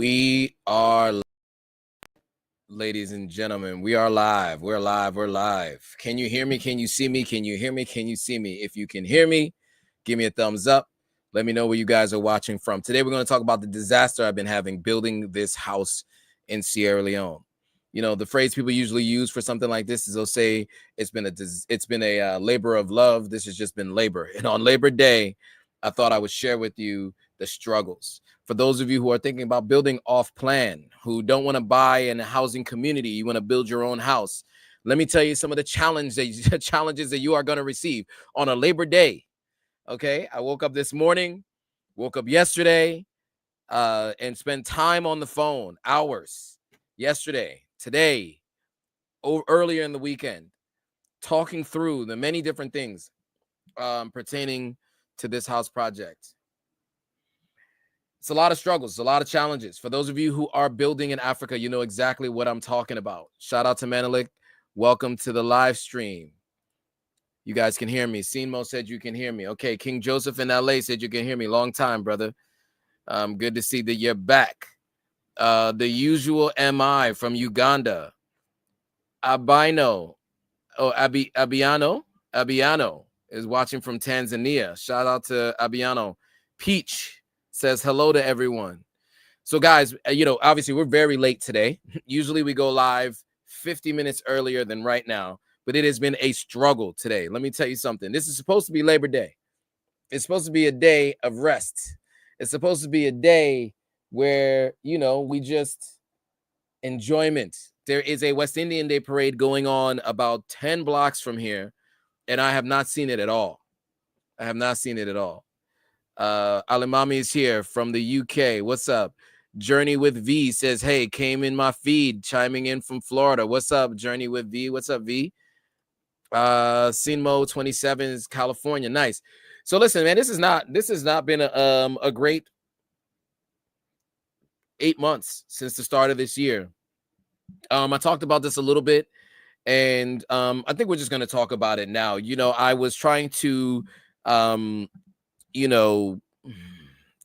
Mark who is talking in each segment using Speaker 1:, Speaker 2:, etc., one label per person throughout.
Speaker 1: We are, ladies and gentlemen, we are live. We're live. We're live. Can you hear me? Can you see me? Can you hear me? Can you see me? If you can hear me, give me a thumbs up. Let me know where you guys are watching from. Today, we're going to talk about the disaster I've been having building this house in Sierra Leone. You know, the phrase people usually use for something like this is they'll say it's been a labor of love. This has just been labor. And on Labor Day, I thought I would share with you the struggles. For those of you who are thinking about building off plan, who don't want to buy in a housing community, you want to build your own house. Let me tell you some of the challenges that you are going to receive on a Labor Day. Okay, I woke up this morning, woke up yesterday, and spent time on the phone, hours yesterday, today, earlier in the weekend, talking through the many different things pertaining to this house project. It's a lot of struggles, a lot of challenges. For those of you who are building in Africa, you know exactly what I'm talking about. Shout out to Menelik. Welcome to the live stream. You guys can hear me. Sinmo said you can hear me. Okay, King Joseph in LA said you can hear me. Long time, brother. Good to see that you're back. The usual MI from Uganda. Abino. Oh, Abiano is watching from Tanzania. Shout out to Abiano. Peach says hello to everyone. So guys, you know, obviously we're very late today. Usually we go live 50 minutes earlier than right now, but it has been a struggle today. Let me tell you something. This is supposed to be Labor Day. It's supposed to be a day of rest. It's supposed to be a day where, you know, we just enjoyment. There is a West Indian Day parade going on about 10 blocks from here, and I have not seen it at all. I have not seen it at all. Alimami is here from the UK. What's up? Journey with V says, hey, came in my feed, chiming in from Florida. What's up, Journey with V? What's up, V? Sinmo 27 is California. Nice. So listen, man, this has not been a great 8 months since the start of this year. I talked about this a little bit, and I think we're just going to talk about it now. You know, I was trying to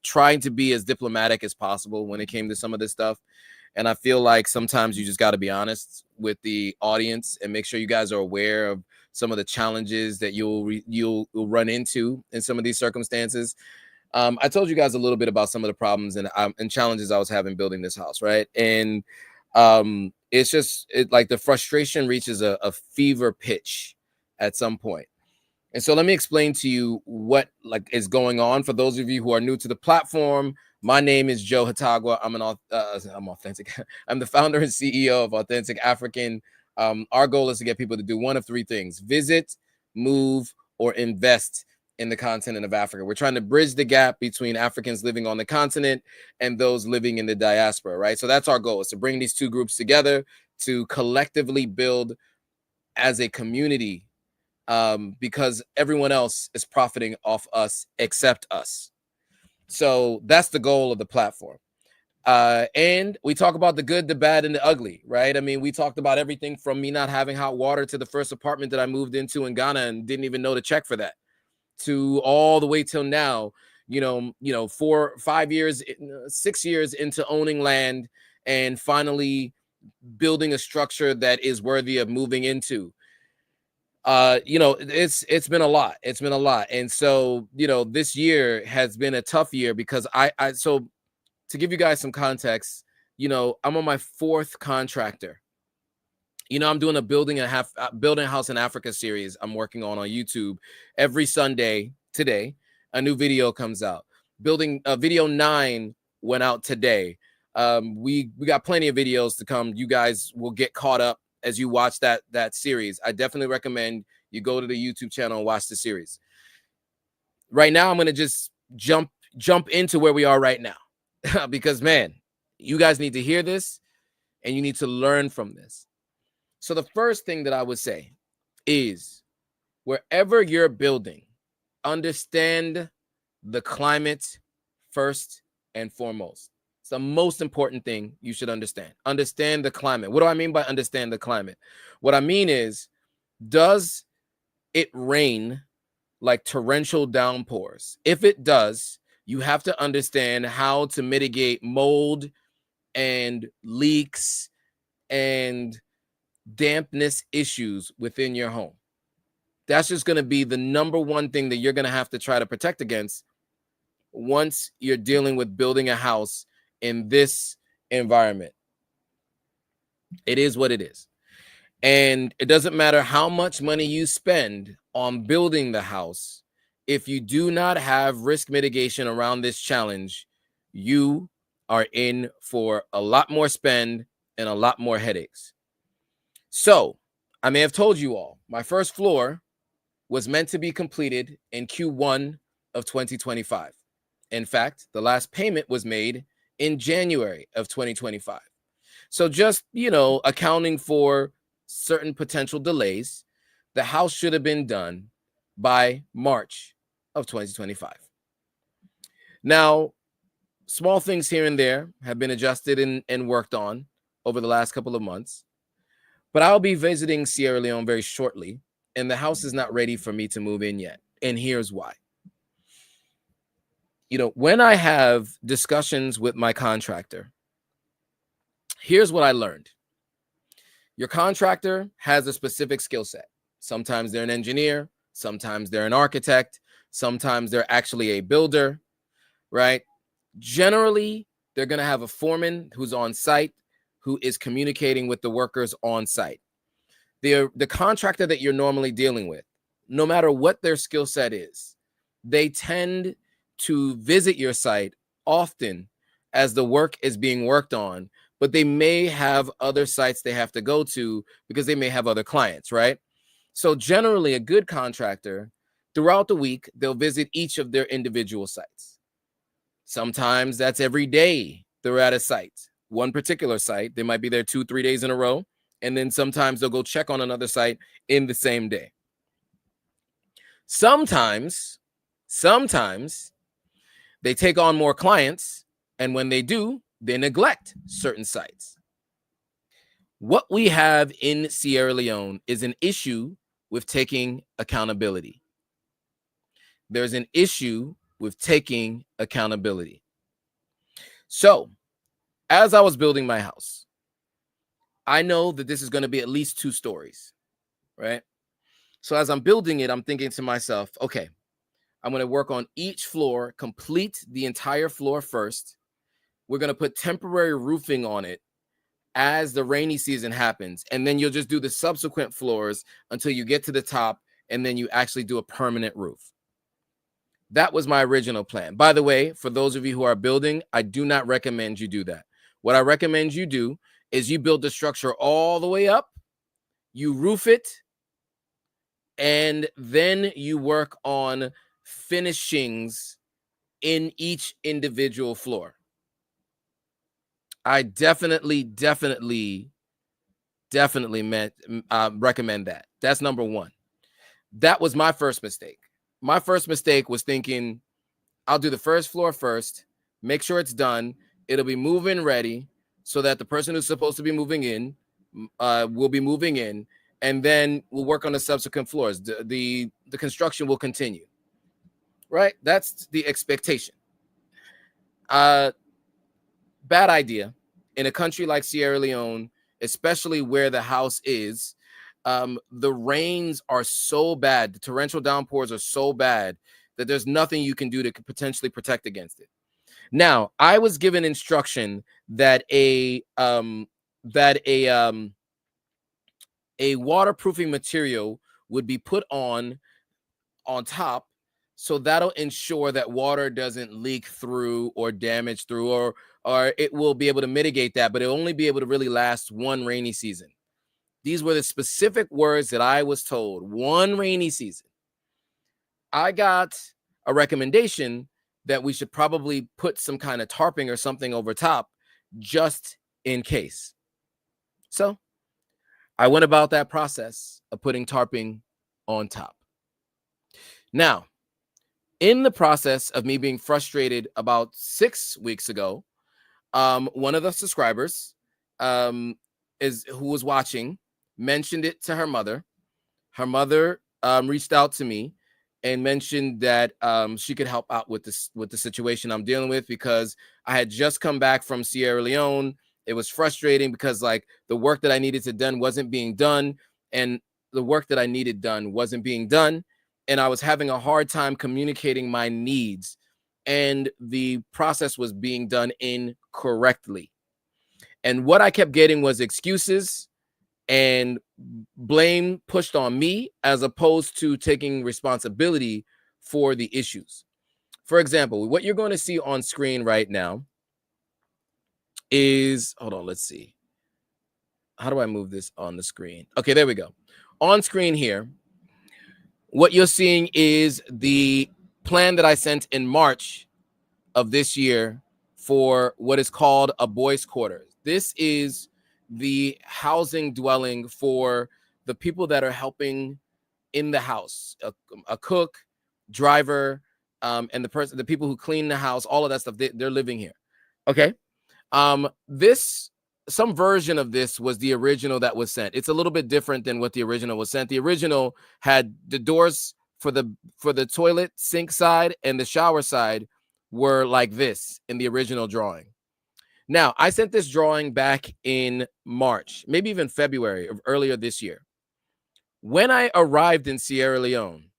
Speaker 1: trying to be as diplomatic as possible when it came to some of this stuff. And I feel like sometimes you just got to be honest with the audience and make sure you guys are aware of some of the challenges that you'll run into in some of these circumstances. I told you guys a little bit about some of the problems and challenges I was having building this house, right? And it's just like the frustration reaches a fever pitch at some point. And so let me explain to you what is going on. For those of you who are new to the platform, my name is Joe Hatagwa. I'm authentic. I'm the founder and CEO of Authentic African. Our goal is to get people to do one of three things: visit, move, or invest in the continent of Africa. We're trying to bridge the gap between Africans living on the continent and those living in the diaspora, right? So that's our goal, is to bring these two groups together to collectively build as a community, because everyone else is profiting off us except us. So that's the goal of the platform. And we talk about the good, the bad, and the ugly, right? I mean, we talked about everything from me not having hot water to the first apartment that I moved into in Ghana and didn't even know to check for that, to all the way till now, 4, 5 years, 6 years into owning land and finally building a structure that is worthy of moving into. It's been a lot. It's been a lot. And so, this year has been a tough year because so to give you guys some context, I'm on my 4th contractor. I'm doing a building a house in Africa series I'm working on YouTube. Every Sunday today, a new video comes out. Building video 9 went out today. We got plenty of videos to come. You guys will get caught up as you watch that series. I definitely recommend you go to the YouTube channel and watch the series. Right now, I'm going to just jump into where we are right now because, man, you guys need to hear this and you need to learn from this. So the first thing that I would say is, wherever you're building, understand the climate first and foremost. It's the most important thing you should understand. Understand the climate. What do I mean by understand the climate? What I mean is, does it rain like torrential downpours? If it does, you have to understand how to mitigate mold and leaks and dampness issues within your home. That's just going to be the number one thing that you're going to have to try to protect against once you're dealing with building a house in this environment. It is what it is. And it doesn't matter how much money you spend on building the house. If you do not have risk mitigation around this challenge, you are in for a lot more spend and a lot more headaches. So I may have told you all, my first floor was meant to be completed in Q1 of 2025. In fact, the last payment was made in January of 2025. So just, accounting for certain potential delays, the house should have been done by March of 2025. Now, small things here and there have been adjusted and worked on over the last couple of months, but I'll be visiting Sierra Leone very shortly, and the house is not ready for me to move in yet. And here's why. When I have discussions with my contractor, here's what I learned. Your contractor has a specific skill set. Sometimes they're an engineer, sometimes they're an architect, sometimes they're actually a builder, right? Generally, they're going to have a foreman who's on site, who is communicating with the workers on site. The contractor that you're normally dealing with, no matter what their skill set is, they tend to visit your site often as the work is being worked on, but they may have other sites they have to go to because they may have other clients, right? So generally, a good contractor, throughout the week, they'll visit each of their individual sites. Sometimes that's every day they're at a site. One particular site, they might be there 2-3 days in a row, and then sometimes they'll go check on another site in the same day. Sometimes they take on more clients, and when they do, they neglect certain sites. What we have in Sierra Leone is an issue with taking accountability. There's an issue with taking accountability. So, as I was building my house, I know that this is going to be at least 2 stories, right? So as I'm building it, I'm thinking to myself, okay, I'm going to work on each floor, complete the entire floor first. We're going to put temporary roofing on it as the rainy season happens. And then you'll just do the subsequent floors until you get to the top, and then you actually do a permanent roof. That was my original plan. By the way, for those of you who are building, I do not recommend you do that. What I recommend you do is you build the structure all the way up, you roof it, and then you work on finishings in each individual floor. I definitely recommend that. That's number one. That was my first mistake. My first mistake was thinking, I'll do the first floor first, make sure it's done. It'll be move-in ready so that the person who's supposed to be moving in will be moving in, and then we'll work on the subsequent floors. The construction will continue, right? That's the expectation. Bad idea. In a country like Sierra Leone, especially where the house is, the rains are so bad, the torrential downpours are so bad that there's nothing you can do to potentially protect against it. Now, I was given instruction that a waterproofing material would be put on top, so that'll ensure that water doesn't leak through or damage through, or it will be able to mitigate that, but it'll only be able to really last one rainy season. These were the specific words that I was told. One rainy season. I got a recommendation that we should probably put some kind of tarping or something over top just in case. So I went about that process of putting tarping on top. Now, in the process of me being frustrated about 6 weeks ago, one of the subscribers who was watching mentioned it to her mother. Her mother reached out to me and mentioned that she could help out with the situation I'm dealing with, because I had just come back from Sierra Leone. It was frustrating because like the work that I needed to done wasn't being done, and the work that I needed done wasn't being done, and I was having a hard time communicating my needs, and the process was being done incorrectly. And what I kept getting was excuses and blame pushed on me as opposed to taking responsibility for the issues. For example, what you're going to see on screen right now is, hold on, let's see. How do I move this on the screen? Okay, there we go. On screen here, what you're seeing is the plan that I sent in March of this year for what is called a boys' quarter. This is the housing dwelling for the people that are helping in the house, a cook, driver, and the people who clean the house, all of that stuff. They're living here. Okay. This, some version of this was the original that was sent. It's a little bit different than what the original was sent. The original had the doors for the toilet sink side and the shower side were like this in the original drawing. Now, I sent this drawing back in March, maybe even February of earlier this year. When I arrived in Sierra Leone,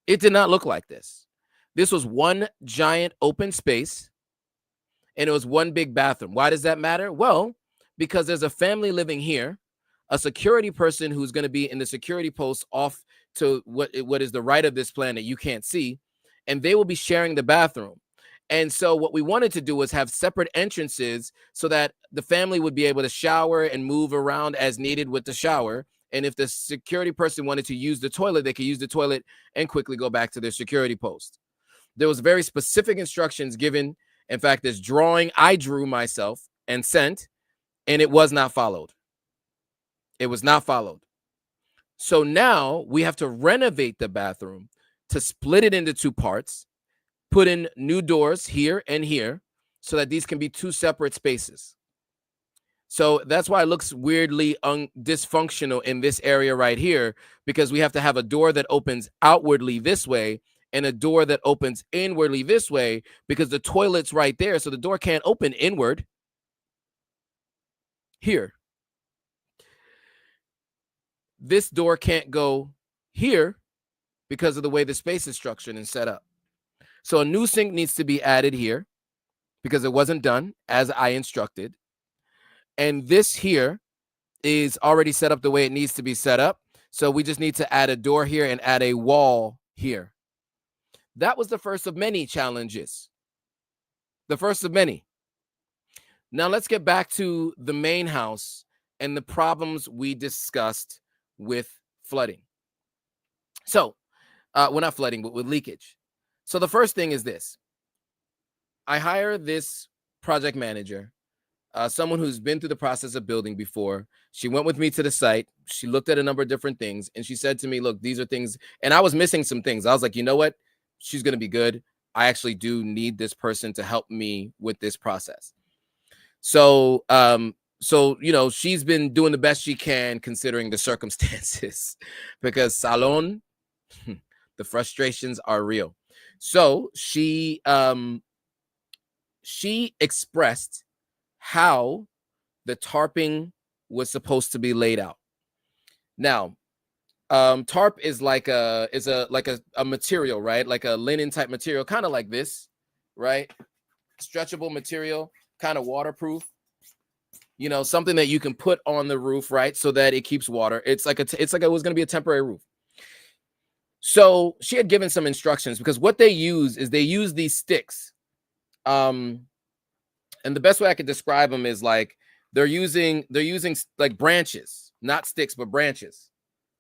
Speaker 1: it did not look like this. This was one giant open space, and it was one big bathroom. Why does that matter? Well, because there's a family living here, a security person who's going to be in the security post off to what is the right of this plan that you can't see, and they will be sharing the bathroom. And so what we wanted to do was have separate entrances so that the family would be able to shower and move around as needed with the shower. And if the security person wanted to use the toilet, they could use the toilet and quickly go back to their security post. There was very specific instructions given. In fact, this drawing I drew myself and sent, and it was not followed. It was not followed. So now we have to renovate the bathroom to split it into two parts, put in new doors here and here so that these can be two separate spaces. So that's why it looks weirdly dysfunctional in this area right here, because we have to have a door that opens outwardly this way and a door that opens inwardly this way, because the toilet's right there. So the door can't open inward here. This door can't go here because of the way the space is structured and set up. So a new sink needs to be added here because it wasn't done as I instructed. And this here is already set up the way it needs to be set up. So we just need to add a door here and add a wall here. That was the first of many challenges. The first of many. Now let's get back to the main house and the problems we discussed with flooding. So, well, not flooding, but with leakage. So the first thing is this. I hire this project manager, someone who's been through the process of building before. She went with me to the site. She looked at a number of different things, and she said to me, look, these are things. And I was missing some things. I was like, you know what? She's going to be good. I actually do need this person to help me with this process. So, you know, she's been doing the best she can considering the circumstances because Salon, the frustrations are real. So she expressed how the tarping was supposed to be laid out. Now, tarp is like a material, right? Like a linen type material, kind of like this, right? Stretchable material, kind of waterproof. You know, something that you can put on the roof, right? So that it keeps water. It's like it was going to be a temporary roof. So she had given some instructions because what they use is they use these sticks. And the best way I could describe them is like they're using like branches, not sticks, but branches,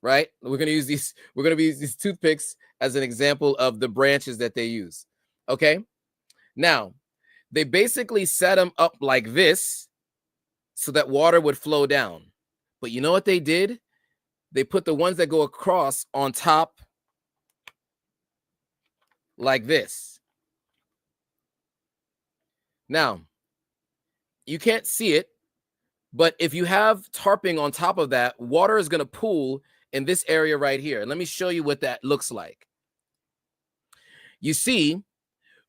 Speaker 1: right? We're going to use these toothpicks as an example of the branches that they use. Okay. Now they basically set them up like this so that water would flow down. But you know what they did? They put the ones that go across on top like this. Now, you can't see it, but if you have tarping on top of that, water is going to pool in this area right here. Let me show you what that looks like. You see,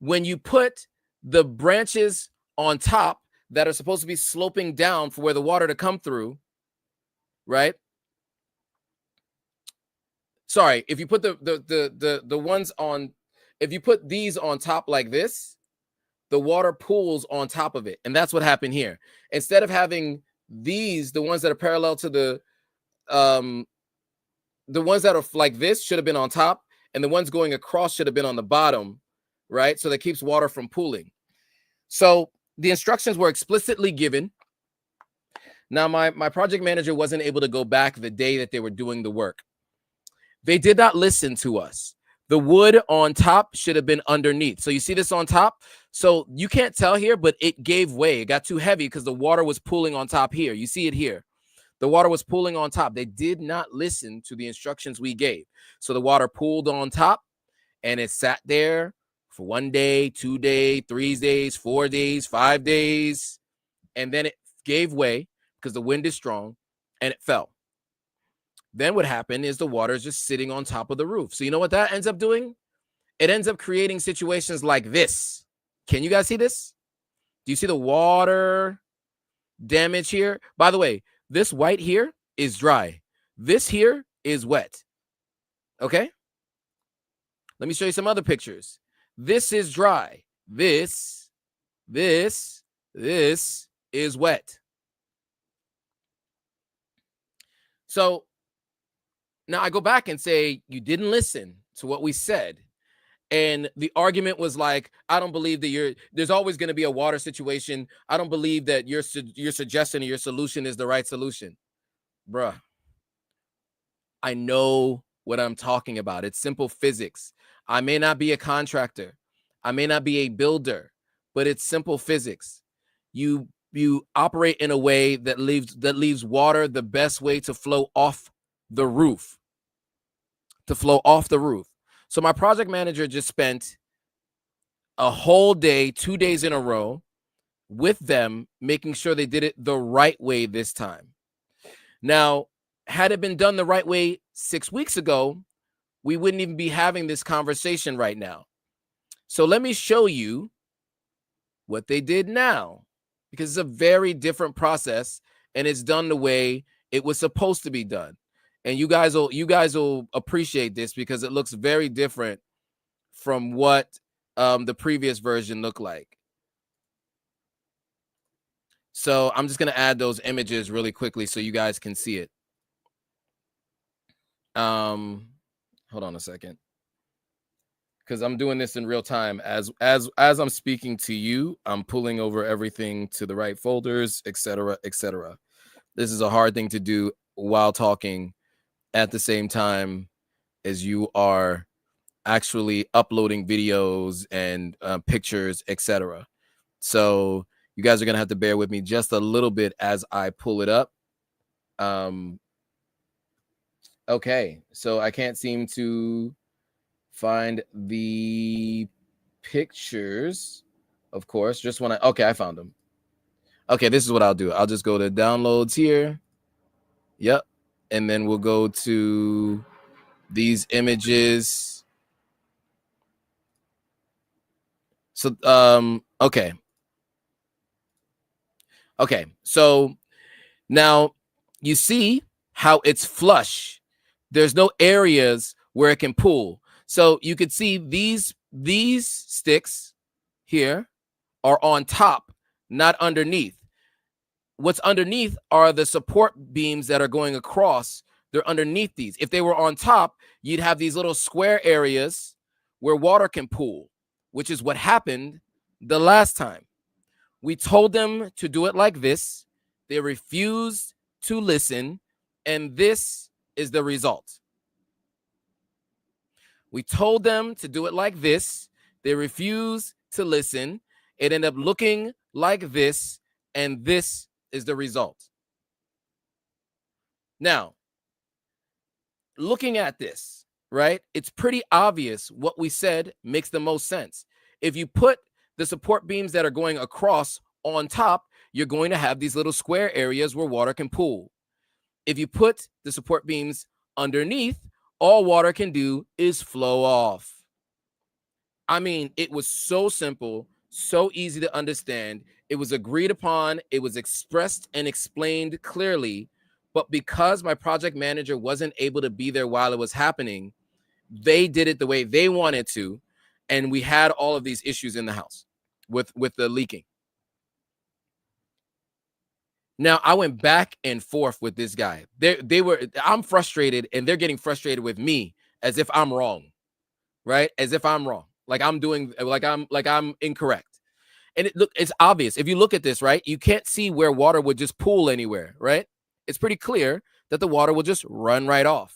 Speaker 1: when you put the branches on top, that are supposed to be sloping down for where the water to come through, right? Sorry, if you put the ones on, if you put these on top like this, the water pools on top of it. And that's what happened here. Instead of having these, the ones that are parallel to the ones that are like this should have been on top, and the ones going across should have been on the bottom, right? So that keeps water from pooling. So the instructions were explicitly given. Now, my project manager wasn't able to go back the day that they were doing the work. They did not listen to us. The wood on top should have been underneath. So you see this on top? So you can't tell here, but it gave way. It got too heavy because the water was pooling on top here. You see it here. The water was pooling on top. They did not listen to the instructions we gave. So the water pooled on top, and it sat there for 1 day, 2 days, 3 days, 4 days, 5 days. And then it gave way because the wind is strong, and it fell. Then what happened is the water is just sitting on top of the roof. So you know what that ends up doing? It ends up creating situations like this. Can you guys see this? Do you see the water damage here? By the way, this white here is dry. This here is wet. Okay? Let me show you some other pictures. This is dry. This is wet. So now I go back and say, you didn't listen to what we said. And the argument was like, I don't believe that there's always going to be a water situation. I don't believe that your suggestion or your solution is the right solution. Bruh, I know what I'm talking about. It's simple physics. I may not be a contractor. I may not be a builder, but it's simple physics. You operate in a way that leaves water the best way to flow off the roof. So my project manager just spent a whole day, 2 days in a row with them, making sure they did it the right way this time. Now, had it been done the right way 6 weeks ago, we wouldn't even be having this conversation right now. So let me show you what they did now, because it's a very different process and it's done the way it was supposed to be done. And you guys will appreciate this because it looks very different from what the previous version looked like. So I'm just going to add those images really quickly so you guys can see it. Hold on a second, because I'm doing this in real time. As I'm speaking to you, I'm pulling over everything to the right folders, etc., etc. This is a hard thing to do while talking at the same time as you are actually uploading videos and pictures, etc. So you guys are gonna have to bear with me just a little bit as I pull it up. Okay, so I can't seem to find the pictures, of course. Just want to, okay, I found them. Okay, this is what I'll do. I'll just go to downloads here. Yep. And then we'll go to these images. So, okay. Okay, so now you see how it's flush. There's no areas where it can pool. So you could see these sticks here are on top, not underneath. What's underneath are the support beams that are going across. They're underneath these. If they were on top, you'd have these little square areas where water can pool, which is what happened the last time. We told them to do it like this. They refused to listen, and this is the result. We told them to do it like this. They refused to listen. It ended up looking like this, and this is the result. Now, looking at this, right, it's pretty obvious what we said makes the most sense. If you put the support beams that are going across on top, you're going to have these little square areas where water can pool. If you put the support beams underneath, all water can do is flow off. I mean, it was so simple, so easy to understand. It was agreed upon, it was expressed and explained clearly. But because my project manager wasn't able to be there while it was happening, they did it the way they wanted to. And we had all of these issues in the house with the leaking. Now I went back and forth with this guy. I'm frustrated and they're getting frustrated with me as if I'm wrong, right? As if I'm wrong. Like I'm incorrect. And it's obvious. If you look at this, right, you can't see where water would just pool anywhere, right? It's pretty clear that the water will just run right off.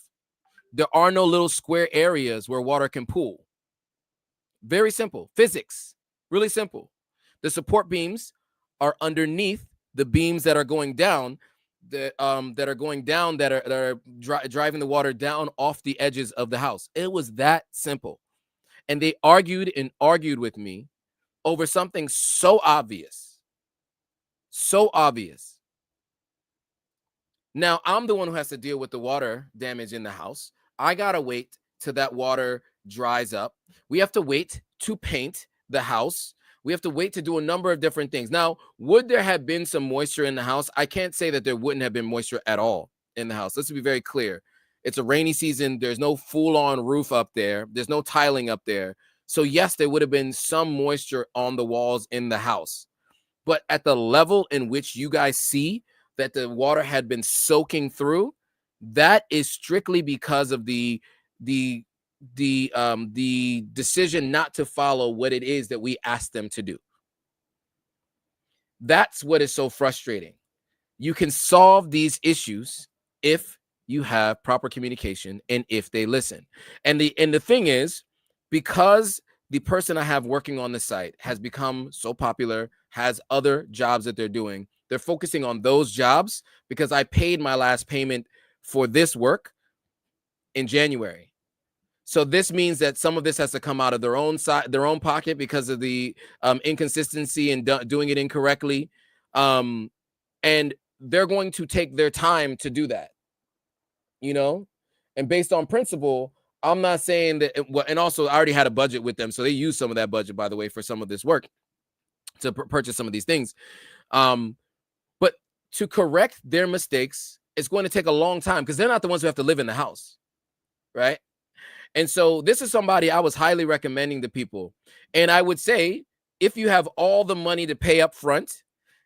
Speaker 1: There are no little square areas where water can pool. Very simple. Physics. Really simple. The support beams are underneath the beams that are going down, that are driving the water down off the edges of the house. It was that simple. And they argued and argued with me over something so obvious. So obvious. Now, I'm the one who has to deal with the water damage in the house. I got to wait till that water dries up. We have to wait to paint the house. We have to wait to do a number of different things. Now, would there have been some moisture in the house? I can't say that there wouldn't have been moisture at all in the house. Let's be very clear. It's a rainy season. There's no full-on roof up there. There's no tiling up there. So yes, there would have been some moisture on the walls in the house. But at the level in which you guys see that the water had been soaking through, that is strictly because of the decision not to follow what it is that we asked them to do. That's what is so frustrating. You can solve these issues if you have proper communication and if they listen. And the thing is, because the person I have working on the site has become so popular, has other jobs that they're doing, they're focusing on those jobs because I paid my last payment for this work in January. So this means that some of this has to come out of their own side, their own pocket, because of the inconsistency and doing it incorrectly. And they're going to take their time to do that, you know? And based on principle, I'm not saying that, and also I already had a budget with them. So they used some of that budget, by the way, for some of this work to purchase some of these things. But to correct their mistakes, it's going to take a long time because they're not the ones who have to live in the house, right? And so this is somebody I was highly recommending to people. And I would say, if you have all the money to pay up front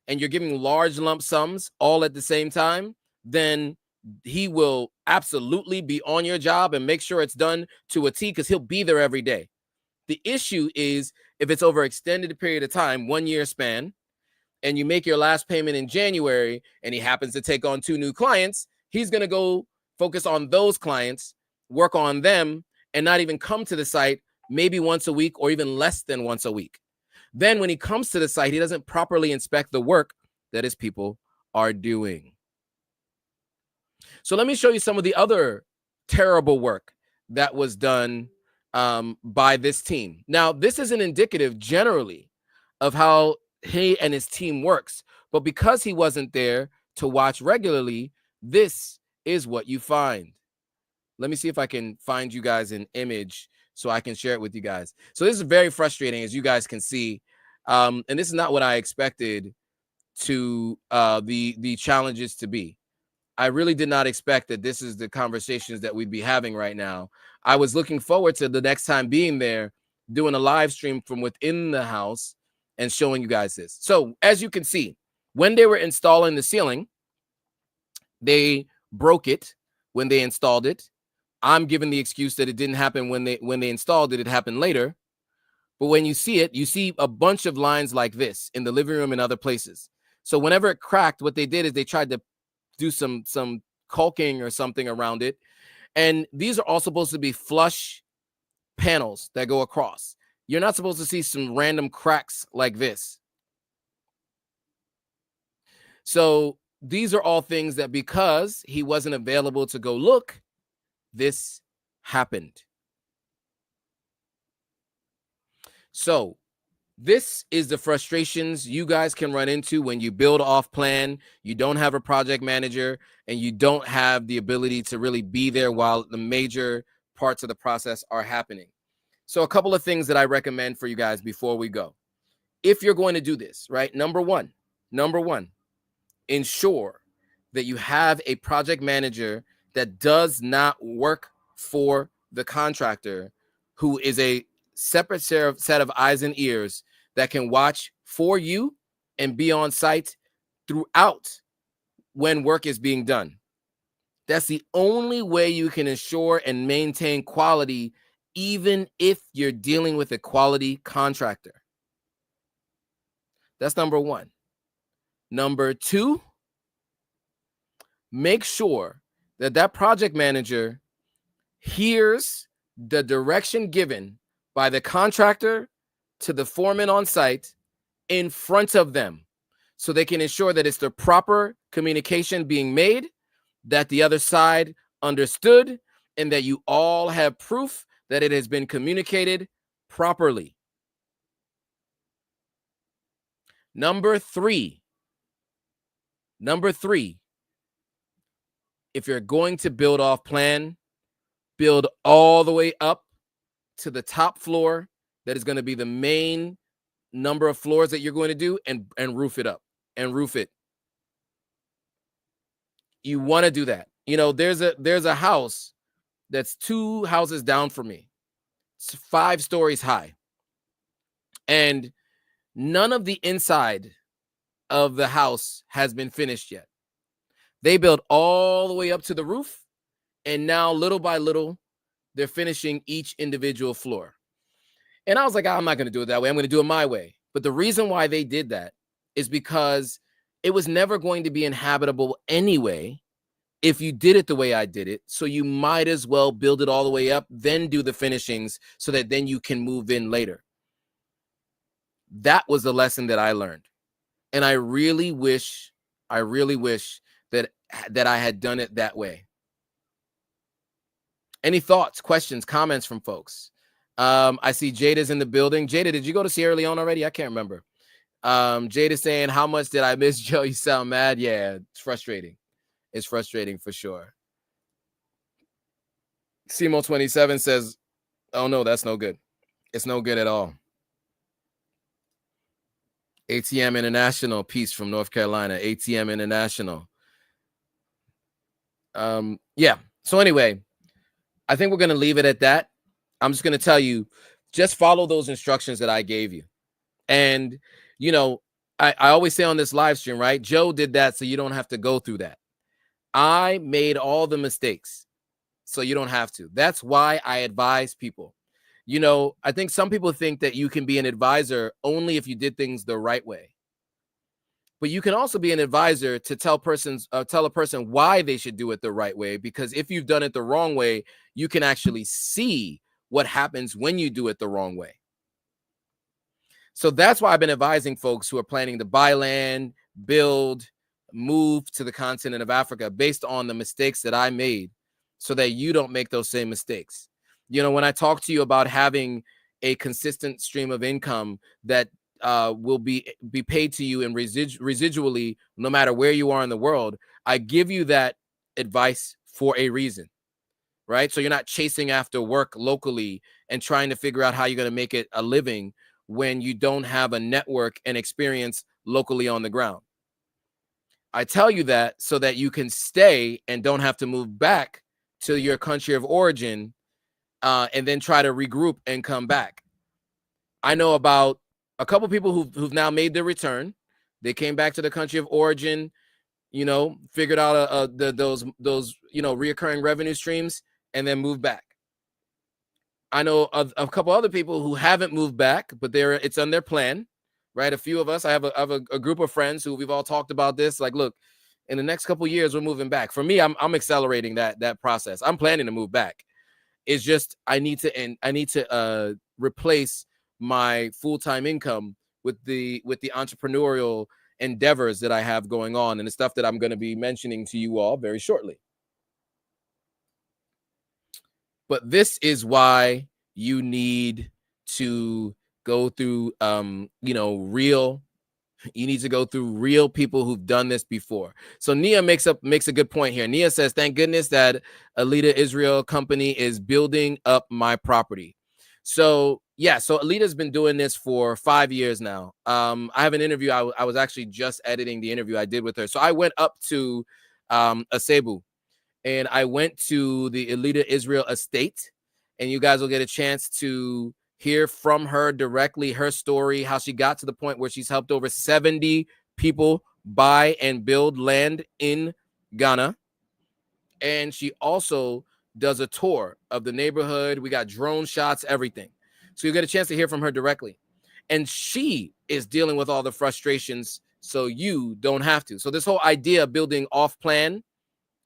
Speaker 1: and you're giving large lump sums all at the same time, then he will absolutely be on your job and make sure it's done to a T, because he'll be there every day. The issue is if it's over an extended period of time, 1 year span, and you make your last payment in January and he happens to take on 2 new clients, he's going to go focus on those clients, work on them, and not even come to the site maybe once a week or even less than once a week. Then when he comes to the site, he doesn't properly inspect the work that his people are doing. So let me show you some of the other terrible work that was done by this team. Now, this isn't indicative generally of how he and his team works, but because he wasn't there to watch regularly, this is what you find. Let me see if I can find you guys an image so I can share it with you guys. So this is very frustrating, as you guys can see. And this is not what I expected to the challenges to be. I really did not expect that this is the conversations that we'd be having right now. I was looking forward to the next time being there, doing a live stream from within the house and showing you guys this. So as you can see, when they were installing the ceiling, they broke it when they installed it. I'm giving the excuse that it didn't happen when they installed it. It happened later. But when you see it, you see a bunch of lines like this in the living room and other places. So whenever it cracked, what they did is they tried to do some caulking or something around it. And these are all supposed to be flush panels that go across. You're not supposed to see some random cracks like this. So these are all things that, because he wasn't available to go look, this happened. So this is the frustrations you guys can run into when you build off plan, you don't have a project manager, and you don't have the ability to really be there while the major parts of the process are happening. So a couple of things that I recommend for you guys before we go. if you're going to do this, right? Number one, ensure that you have a project manager that does not work for the contractor, who is a separate set of eyes and ears that can watch for you and be on site throughout when work is being done. That's the only way you can ensure and maintain quality, even if you're dealing with a quality contractor. That's number one. Number two, make sure that that project manager hears the direction given by the contractor to the foreman on site in front of them, so they can ensure that it's the proper communication being made, that the other side understood, and that you all have proof that it has been communicated properly. Number three, if you're going to build off plan, build all the way up to the top floor. That is going to be the main number of floors that you're going to do, and roof it up and roof it. You want to do that. You know, there's a house that's 2 houses down from me. It's 5 stories high. And none of the inside of the house has been finished yet. They built all the way up to the roof, and now little by little, they're finishing each individual floor. And I was like, I'm not going to do it that way. I'm going to do it my way. But the reason why they did that is because it was never going to be inhabitable anyway if you did it the way I did it. So you might as well build it all the way up, then do the finishings, so that then you can move in later. That was the lesson that I learned. And I really wish that I had done it that way. Any thoughts, questions, comments from folks? I see Jada's in the building. Jada, did you go to Sierra Leone already? I can't remember. Jada saying, how much did I miss Joe? You sound mad. Yeah, it's frustrating. It's frustrating for sure. Simo27 says, oh no, that's no good. It's no good at all. ATM International, peace from North Carolina. ATM International. Yeah. So anyway, I think we're going to leave it at that. I'm just going to tell you, just follow those instructions that I gave you. And, you know, I always say on this live stream, right? Joe did that so you don't have to go through that. I made all the mistakes so you don't have to. That's why I advise people. You know, I think some people think that you can be an advisor only if you did things the right way. But you can also be an advisor to tell a person why they should do it the right way, because if you've done it the wrong way, you can actually see what happens when you do it the wrong way. So that's why I've been advising folks who are planning to buy land, build, move to the continent of Africa based on the mistakes that I made, so that you don't make those same mistakes. You know, when I talk to you about having a consistent stream of income that will be paid to you and residually, no matter where you are in the world, I give you that advice for a reason, right? So you're not chasing after work locally and trying to figure out how you're going to make it a living when you don't have a network and experience locally on the ground. I tell you that so that you can stay and don't have to move back to your country of origin and then try to regroup and come back. I know about a couple people who've now made their return. They came back to the country of origin, you know, figured out those you know, reoccurring revenue streams, and then moved back. I know a couple other people who haven't moved back, but it's on their plan, right? A few of us, I have a group of friends who we've all talked about this. Like, look, in the next couple of years, we're moving back. For me, I'm accelerating that process. I'm planning to move back. It's just I need to replace my full-time income with the entrepreneurial endeavors that I have going on, and the stuff that I'm going to be mentioning to you all very shortly. But this is why you need to go through you need to go through real people who've done this before. So Nia makes a good point here. Nia says, thank goodness that Alita Israel company is building up my property. So yeah, so Alita's been doing this for 5 years now. I have an interview. I was actually just editing the interview I did with her. So I went up to Asebu, and I went to the Alita Israel estate, and you guys will get a chance to hear from her directly, her story, how she got to the point where she's helped over 70 people buy and build land in Ghana. And she also does a tour of the neighborhood. We got drone shots, everything. So you get a chance to hear from her directly. And she is dealing with all the frustrations, so you don't have to. So this whole idea of building off plan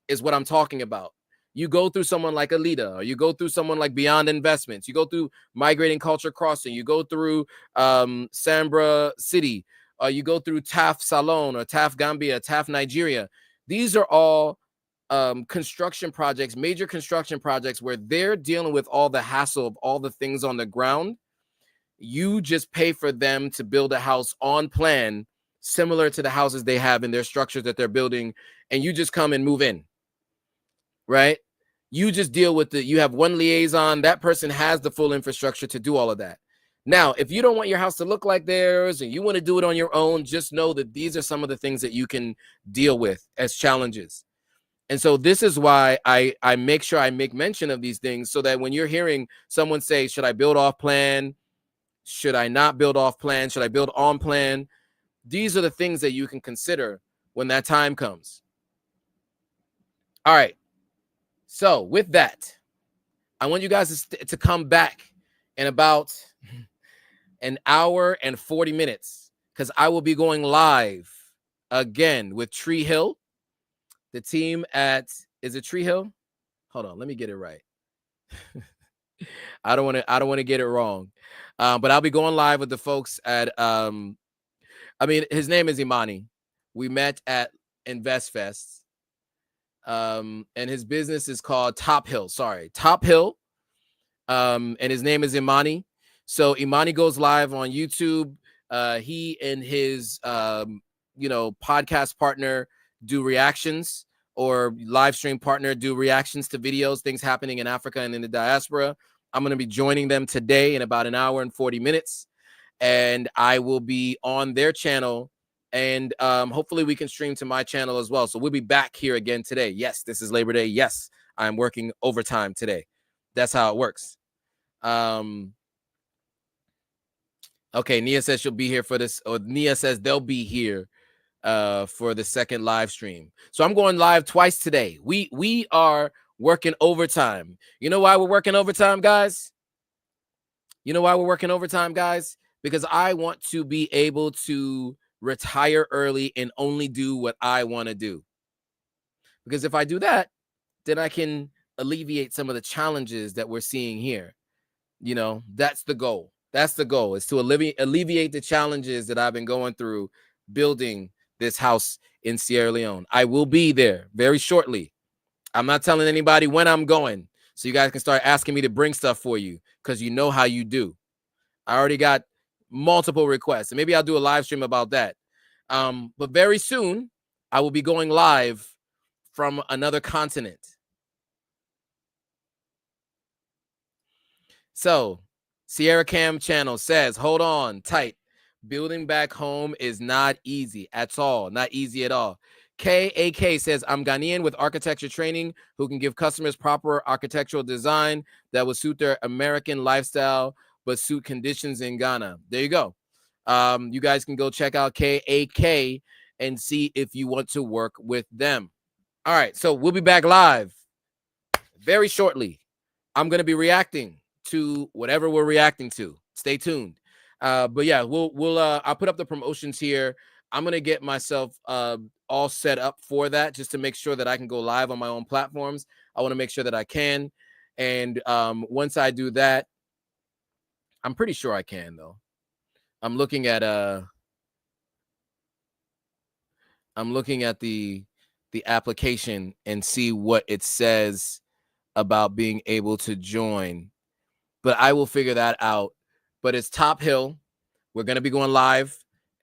Speaker 1: is what I'm talking about. You go through someone like Alita, or you go through someone like Beyond Investments, you go through Migrating Culture Crossing, you go through Sambra City, you go through TAF Salon or TAF Gambia, TAF Nigeria. These are all construction projects, major construction projects, where they're dealing with all the hassle of all the things on the ground. You just pay for them to build a house on plan, similar to the houses they have in their structures that they're building, and you just come and move in, right? You just deal with you have one liaison. That person has the full infrastructure to do all of that. Now, if you don't want your house to look like theirs and you want to do it on your own, just know that these are some of the things that you can deal with as challenges. And so this is why I make sure I make mention of these things, so that when you're hearing someone say, should I build off plan? Should I not build off plan? Should I build on plan? These are the things that you can consider when that time comes. All right. So with that, I want you guys to come back in about an hour and 40 minutes, because I will be going live again with Tree Hill, the team at, is it Tree Hill? Hold on, let me get it right. I don't want to get it wrong. But I'll be going live with the folks at his name is Imani. We met at InvestFest. And his business is called Top Hill. And his name is Imani. So Imani goes live on YouTube. He and his podcast partner do reactions, or live stream partner do reactions to videos, things happening in Africa and in the diaspora. I'm going to be joining them today in about an hour and 40 minutes. And I will be on their channel, and hopefully we can stream to my channel as well. So we'll be back here again today. Yes, this is Labor Day. Yes, I'm working overtime today. That's how it works. Okay, Nia says she'll be here for this, or Nia says they'll be here for the second live stream. So I'm going live twice today. We are working overtime. You know why we're working overtime, guys? Because I want to be able to retire early and only do what I want to do. Because if I do that, then I can alleviate some of the challenges that we're seeing here. That's the goal. That's the goal, is to alleviate the challenges that I've been going through building this house in Sierra Leone. I will be there very shortly. I'm not telling anybody when I'm going, so you guys can start asking me to bring stuff for you, because you know how you do. I already got multiple requests, and maybe I'll do a live stream about that. But very soon, I will be going live from another continent. So Sierra Cam channel says, hold on tight. Building back home is not easy at all. Not easy at all. KAK says, I'm Ghanaian with architecture training who can give customers proper architectural design that will suit their American lifestyle, but suit conditions in Ghana. There you go. You guys can go check out KAK and see if you want to work with them. All right, so we'll be back live very shortly. I'm going to be reacting to whatever we're reacting to. Stay tuned. But yeah, I'll put up the promotions here. I'm going to get myself all set up for that, just to make sure that I can go live on my own platforms. I want to make sure that I can. And once I do that, I'm pretty sure I can, though. I'm looking at the application and see what it says about being able to join. But I will figure that out. But it's Top Hill. We're going to be going live.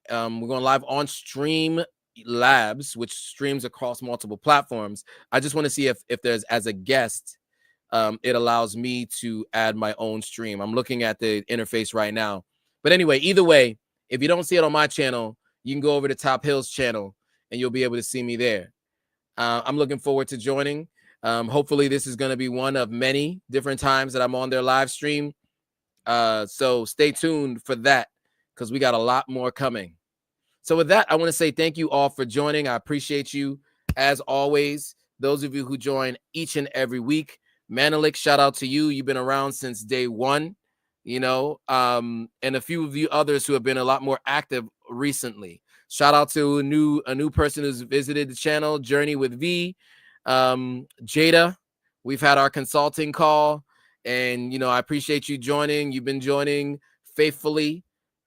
Speaker 1: We're going live on Stream Labs, which streams across multiple platforms. I just want to see if there's, as a guest, it allows me to add my own stream. I'm looking at the interface right now. But anyway, either way, if you don't see it on my channel, you can go over to Top Hill's channel and you'll be able to see me there. I'm looking forward to joining. Hopefully this is going to be one of many different times that I'm on their live stream. So stay tuned for that because we got a lot more coming. So with that, I want to say thank you all for joining. I appreciate you as always. Those of you who join each and every week, Manelik, shout out to you. You've been around since day one, you know, and a few of you others who have been a lot more active recently. Shout out to a new person who's visited the channel, Journey with V. Jada, we've had our consulting call, and you know, I appreciate you joining. You've been joining faithfully,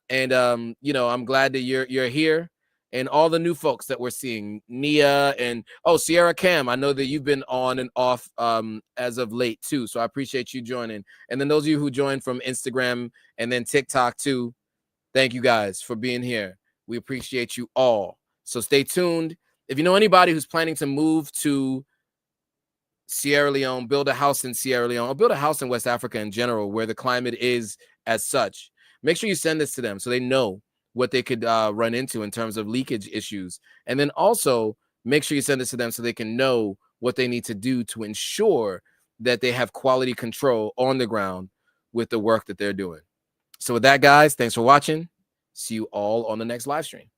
Speaker 1: and you know, I'm glad that you're here. And all the new folks that we're seeing, Nia and Sierra Cam, I know that you've been on and off as of late too, so I appreciate you joining. And then those of you who joined from Instagram and then TikTok too, thank you guys for being here. We appreciate you all. So stay tuned. If you know anybody who's planning to move to Sierra Leone, build a house in Sierra Leone, or build a house in West Africa in general, where the climate is as such, make sure you send this to them so they know what they could run into in terms of leakage issues. And then also make sure you send this to them so they can know what they need to do to ensure that they have quality control on the ground with the work that they're doing. So with that, guys, thanks for watching. See you all on the next live stream.